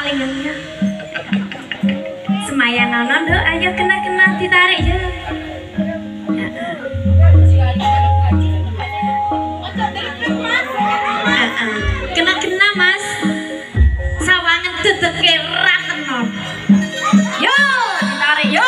palingan ya. Semayan nono do, ayo kena ditarik ya. Kena mas, sawangan dedeke ra kena. Yo ditarik yo.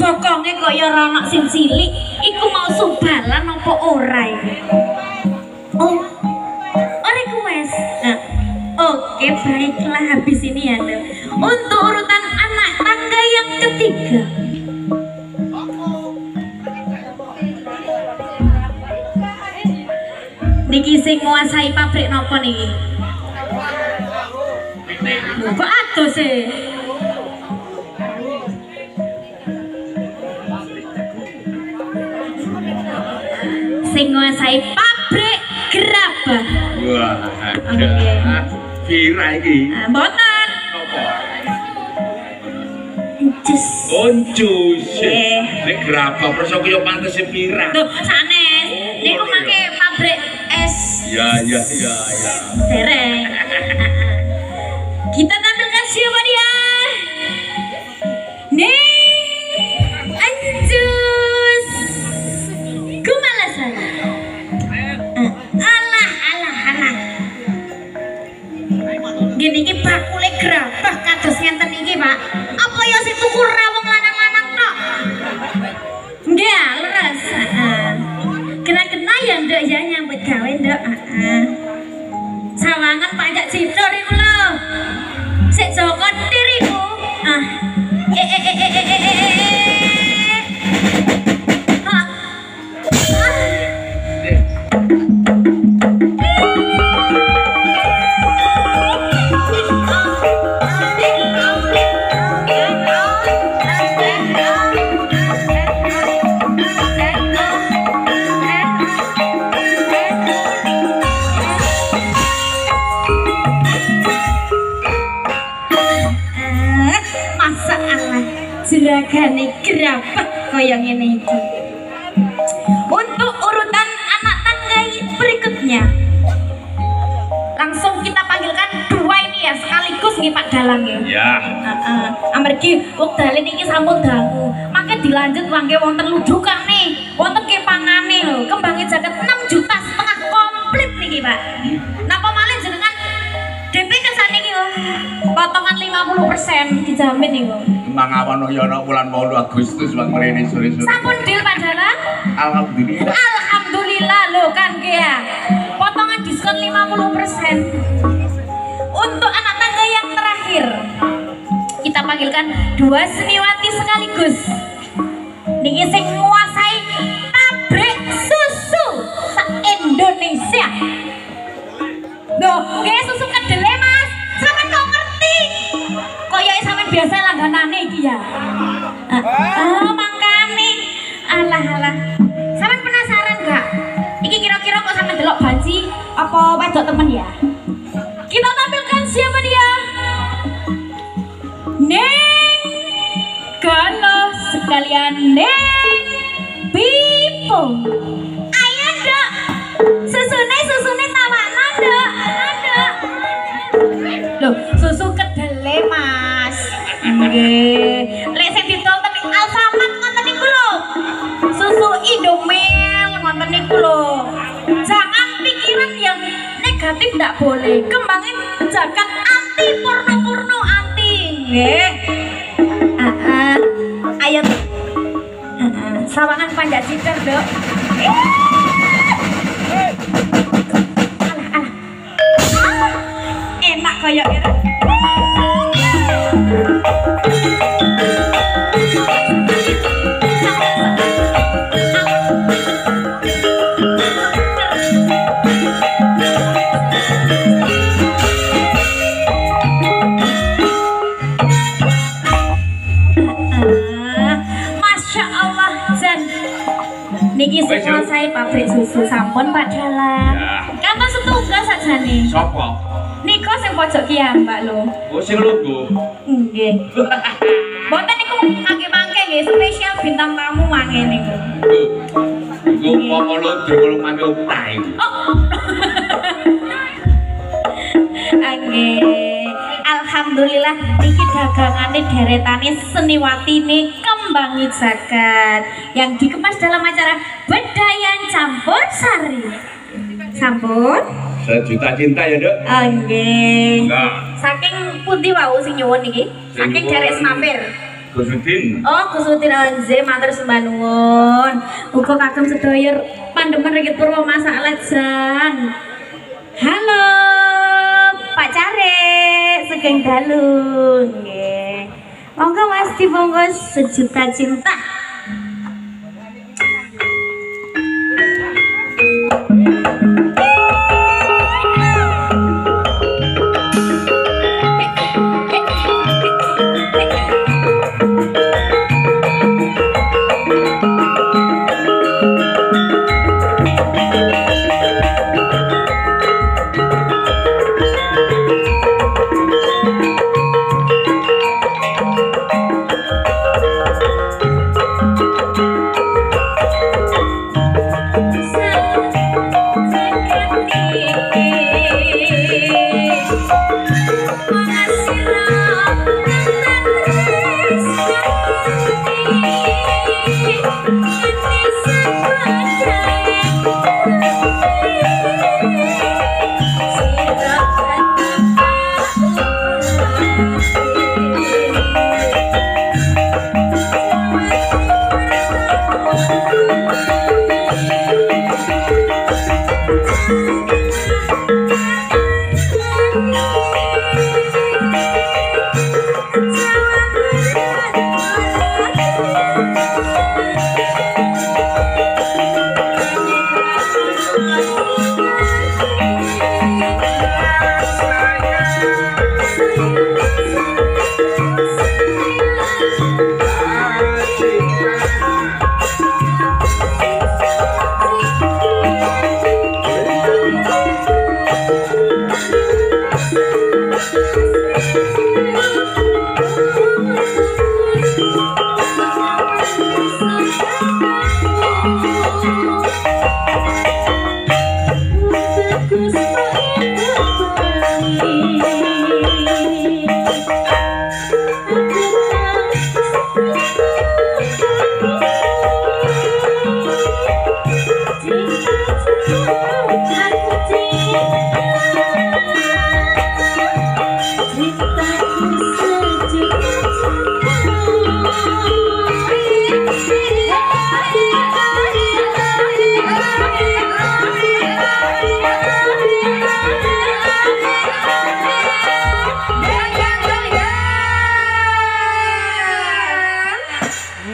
Bokonge kaya anak sing cilik iku mau subalan apa ora iki? Oh. Ora iku wes. Nah. Oke, baiklah habis ini ya, Dok. Untuk urutan anak tangga yang ketiga. Niki sing nguasai pabrik napa niki? Kok adoh sih? Sing nguasai pabrik gerabah. Wah, ada. Pira iki? Mboten. Apa? Jus. Oh, jus. Nggih. Nek gerabah perso kaya pantes pira? Tuh, sanes. Niku mangke pabrik es. Ya. Dereng. Kita tampilkan siapa dia? Ning Anjus. Kumalasan. Alah. Gini iki bakule gerabah kados ngenten iki, Pak. Apa ya sing tuku rawong lanang-lanang tok? Nggih, leres. Kena ya nduk ya nyambut gawe nduk. Sawangan pajak citor iku lho. Sik Joko tir iku. Jeragane gerabah kaya ngene iki. Untuk urutan anak tangga berikutnya, langsung kita panggilkan dua ini ya sekaligus nggih Pak Dalang ya. Ya. Amargi wekdal niki sampun dangu, mangke dilanjut mangke wonten ludukane, wonten kepangane lho. Kembange jaket 6,5 juta komplit niki Pak. Napa malih jenengan DP kesane iki yo. Potongan 50% dijamin niku. Mangawan ya ana wulan 8 Agustus wong mrene sore-sore. Sampun deal Pak Dalang? Alhamdulillah. Alhamdulillah lho kan nggih ya. Potongan diskon 50%. Untuk anak tangga yang terakhir, kita panggilkan dua seniwati sekaligus. Niki sing nguasai pabrik susu se-Indonesia. Loh, nggih susu kedele Mas. Sampeyan kok ngerti? Koyoke sampeyan biasa langganane iki ya. Mangkane. Alah. Sampeyan penasaran gak? Iki kira-kira kok sampeyan delok banci apa wedok temen ya? Kita tampilkan siapa dia? Neng Galuh sekalian Neng Pipo. Ayo Dok, susune tawanan Dok. Loh, susu kedele Mas. Nggih. Lek sing didol teng Alfamart ngoten niku lho. Susu Indomil ngoten niku lho. Jangan pikiran yang negatif ndak boleh. Kembangin jagat anti porno anti. Nggih. Ayo. Sawangan panjat cicer, Dok. Alah. Enak kaya kira. Masya Allah Jan. Niki saya pabrik susu sampun Pak Dalang. Ya. Kata setunggal sajane. Sopo? Niko sing pojok ki Mbak lho. Oh sing lugu. Nggih. Mboten niku mangke-mangke nggih spesial bintang tamu mangke niku. Iku apa lugu kalau mami utah iku. Oh. Nggih. Alhamdulillah iki dagangane deretane Seniwatine Kembangi Jagat yang dikemas dalam acara Bedayan Campur Sari. Sampun? Sejuta cinta ya, Dok. Nggih. Enggak. Saking pundi wau sing nyuwun iki? Saking Derek Semapir. Gusudin. Oh, Gusudin Anze matur sembah nuwun. Uga kagem sedaya pandemen Rikit Purwo masak lejan. Halo, Pak Care, Sugeng dalu. Nggih. Monggo Mas dibonggo Sejuta Cinta.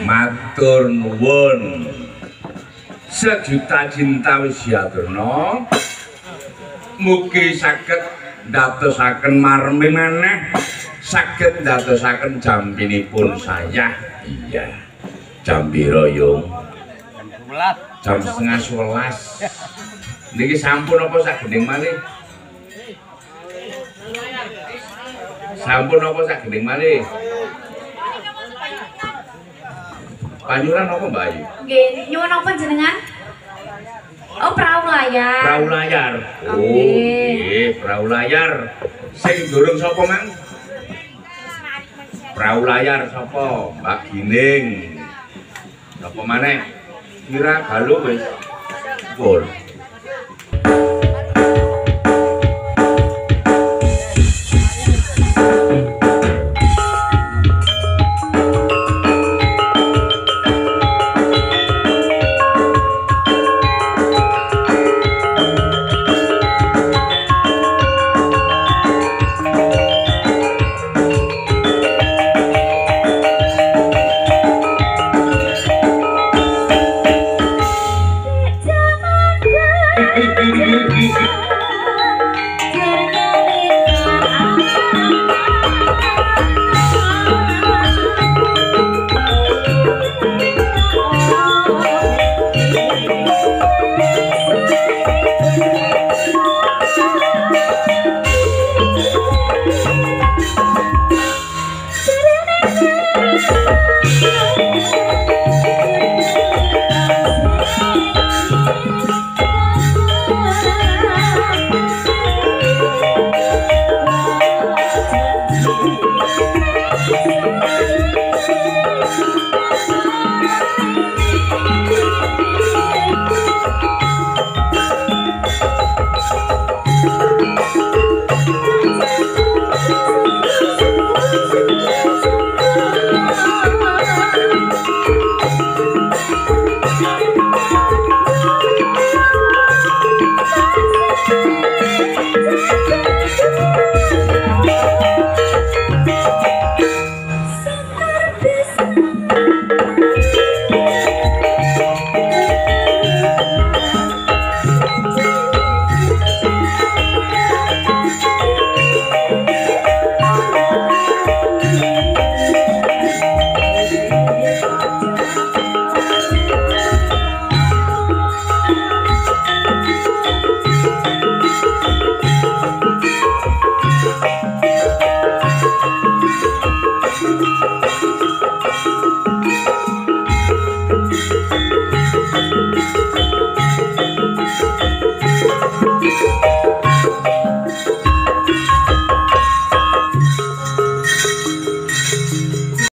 Matur nuwun. Sejuta cinta wis diaturna. Mugi saged ndadosaken marmi maneh, saged ndadosaken jampinipun saya. Iya. Jam pira, Yung? Jam 11:30. Niki sampun apa sagening malih? Sampun apa sagening malih? Panyuran apa Mbak Ayu? Nggih, nyuwun apa jenengan? Oh, perahu layar. Perahu layar. Oh, nggih, perahu layar. Sing durung sapa, Mang? Perahu layar sapa? Mbak Gining. Sapa maneh? Kira Galuh wis. Pun.